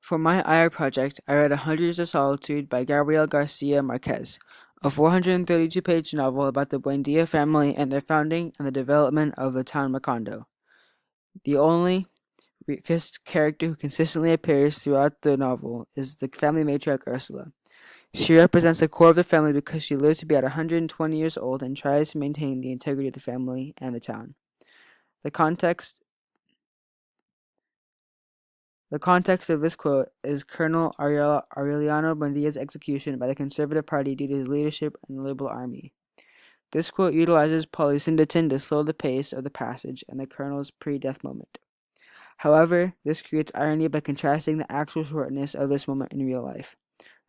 For my IR project, I read *Hundreds of Solitude* by Gabriel Garcia Marquez, a 432-page novel about the Buendia family and their founding and the development of the town Macondo. The only character who consistently appears throughout the novel is the family matriarch Ursula. She represents the core of the family because she lived to be at 120 years old and tries to maintain the integrity of the family and the town. The context The context of this quote is Colonel Aureliano Buendia's execution by the Conservative Party due to his leadership in the Liberal Army. This quote utilizes polysyndeton to slow the pace of the passage and the colonel's pre-death moment. However, this creates irony by contrasting the actual shortness of this moment in real life.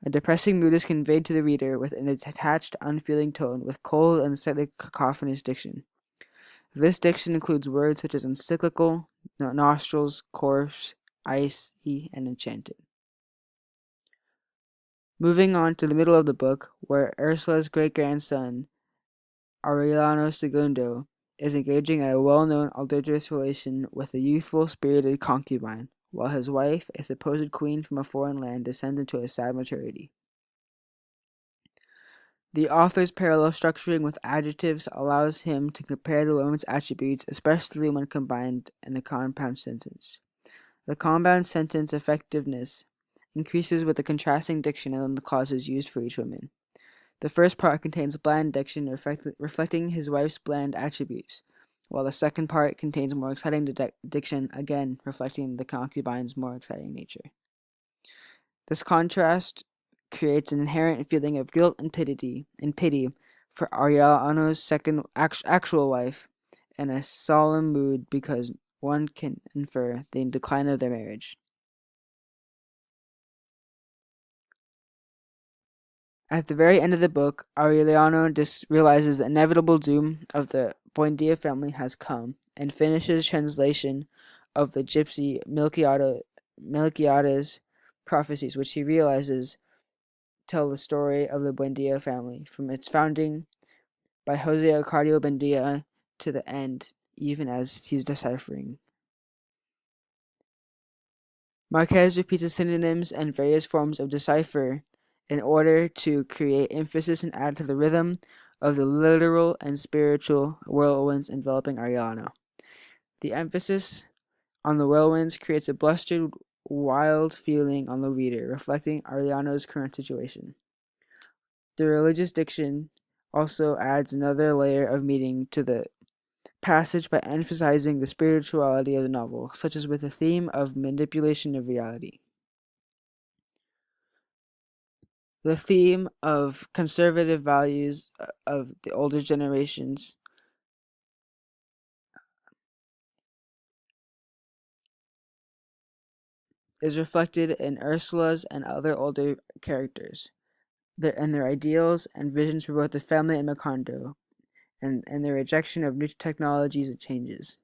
A depressing mood is conveyed to the reader with an detached, unfeeling tone with cold and slightly cacophonous diction. This diction includes words such as encyclical, nostrils, corpse, icy, and enchanted. Moving on to the middle of the book, where Ursula's great-grandson, Aureliano II, is engaging in a well-known adulterous relation with a youthful, spirited concubine, while his wife, a supposed queen from a foreign land, descends into a sad maturity. The author's parallel structuring with adjectives allows him to compare the woman's attributes, especially when combined in a compound sentence. The compound sentence effectiveness increases with the contrasting diction and the clauses used for each woman. The first part contains bland diction reflecting his wife's bland attributes, while the second part contains more exciting diction, again reflecting the concubine's more exciting nature. This contrast creates an inherent feeling of guilt and pity for Aureliano's second actual wife, and a solemn mood because one can infer the decline of their marriage. At the very end of the book, Aureliano realizes the inevitable doom of the Buendia family has come and finishes translation of the gypsy Melchiada's prophecies, which he realizes tell the story of the Buendia family from its founding by Jose Arcadio Buendia to the end, even as he's deciphering. Marquez repeats the synonyms and various forms of decipher in order to create emphasis and add to the rhythm of the literal and spiritual whirlwinds enveloping Aureliano. The emphasis on the whirlwinds creates a blustered, wild feeling on the reader, reflecting Aureliano's current situation. The religious diction also adds another layer of meaning to the passage by emphasizing the spirituality of the novel, such as with the theme of manipulation of reality. The theme of conservative values of the older generations is reflected in Ursula's and other older characters, their ideals and visions for both the family and Macondo, and their rejection of new technologies and changes.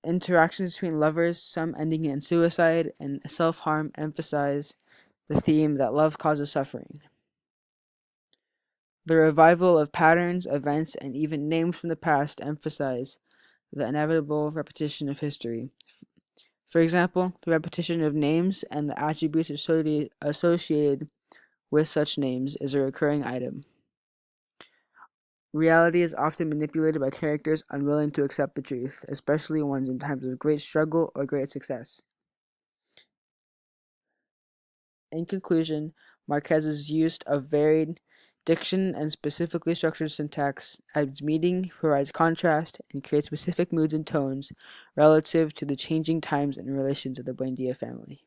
Interactions between lovers, some ending in suicide and self-harm, emphasize the theme that love causes suffering. The revival of patterns, events, and even names from the past emphasize the inevitable repetition of history. For example, the repetition of names and the attributes associated with such names is a recurring item. Reality is often manipulated by characters unwilling to accept the truth, especially ones in times of great struggle or great success. In conclusion, Marquez's use of varied diction and specifically structured syntax adds meaning, provides contrast, and creates specific moods and tones relative to the changing times and relations of the Buendia family.